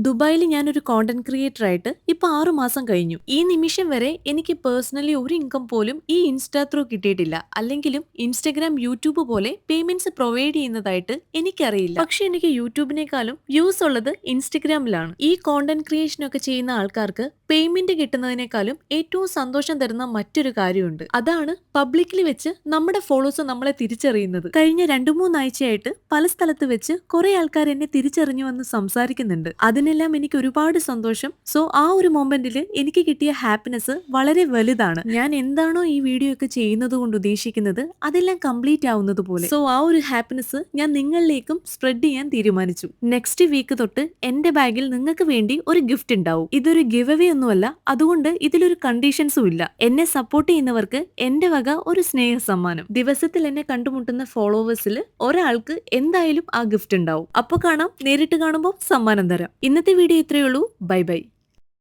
ദുബായിൽ ഞാനൊരു content creator ആയിട്ട് ഇപ്പൊ 6 മാസം കഴിഞ്ഞു. ഈ നിമിഷം വരെ എനിക്ക് പേഴ്സണലി ഒരു ഇൻകം പോലും ഈ ഇൻസ്റ്റാ ത്രൂ കിട്ടിയിട്ടില്ല. അല്ലെങ്കിലും ഇൻസ്റ്റഗ്രാം, യൂട്യൂബ് പോലെ പേയ്മെന്റ്സ് പ്രൊവൈഡ് ചെയ്യുന്നതായിട്ട് എനിക്കറിയില്ല. പക്ഷെ എനിക്ക് യൂട്യൂബിനേക്കാളും വ്യൂസ് ഉള്ളത് ഇൻസ്റ്റഗ്രാമിലാണ്. ഈ കോണ്ടന്റ് ക്രിയേഷൻ ഒക്കെ ചെയ്യുന്ന ആൾക്കാർക്ക് പേയ്മെന്റ് കിട്ടുന്നതിനേക്കാളും ഏറ്റവും സന്തോഷം തരുന്ന മറ്റൊരു കാര്യമുണ്ട്. അതാണ് പബ്ലിക്കിൽ വെച്ച് നമ്മുടെ ഫോളോവേഴ്സ് നമ്മളെ തിരിച്ചറിയുന്നത്. കഴിഞ്ഞ 2-3 ആഴ്ചയായിട്ട് പല സ്ഥലത്ത് വെച്ച് കുറെ ആൾക്കാർ എന്നെ തിരിച്ചറിഞ്ഞു വന്ന് സംസാരിക്കുന്നുണ്ട്. അതിനെല്ലാം എനിക്ക് ഒരുപാട് സന്തോഷം. സോ ആ ഒരു മൊമെന്റിൽ എനിക്ക് കിട്ടിയ ഹാപ്പിനെസ് വളരെ വലുതാണ്. ഞാൻ എന്താണോ ഈ വീഡിയോ ഒക്കെ ചെയ്യുന്നത് കൊണ്ട് ഉദ്ദേശിക്കുന്നത് അതെല്ലാം കംപ്ലീറ്റ് ആവുന്നത് പോലെ. സോ ആ ഒരു ഹാപ്പിനെസ് ഞാൻ നിങ്ങളിലേക്കും സ്പ്രെഡ് ചെയ്യാൻ തീരുമാനിച്ചു. നെക്സ്റ്റ് വീക്ക് തൊട്ട് എന്റെ ബാഗിൽ നിങ്ങൾക്ക് വേണ്ടി ഒരു ഗിഫ്റ്റ് ഉണ്ടാവും. ഇതൊരു ഗിവ് അവേ ഒന്നുമല്ല, അതുകൊണ്ട് ഇതിലൊരു കണ്ടീഷൻസും ഇല്ല. എന്നെ സപ്പോർട്ട് ചെയ്യുന്നവർക്ക് എന്റെ വക ഒരു സ്നേഹ സമ്മാനം. ദിവസത്തിൽ എന്നെ കണ്ടുമുട്ടുന്ന ഫോളോവേഴ്സിൽ ഒരാൾക്ക് എന്തായാലും ആ ഗിഫ്റ്റ് ഉണ്ടാവും. അപ്പൊ കാണാം, നേരിട്ട് കാണുമ്പോൾ സമ്മാനം തരാം. ഇന്നത്തെ വീഡിയോ ഇത്രയേ ഉള്ളൂ. Bye bye.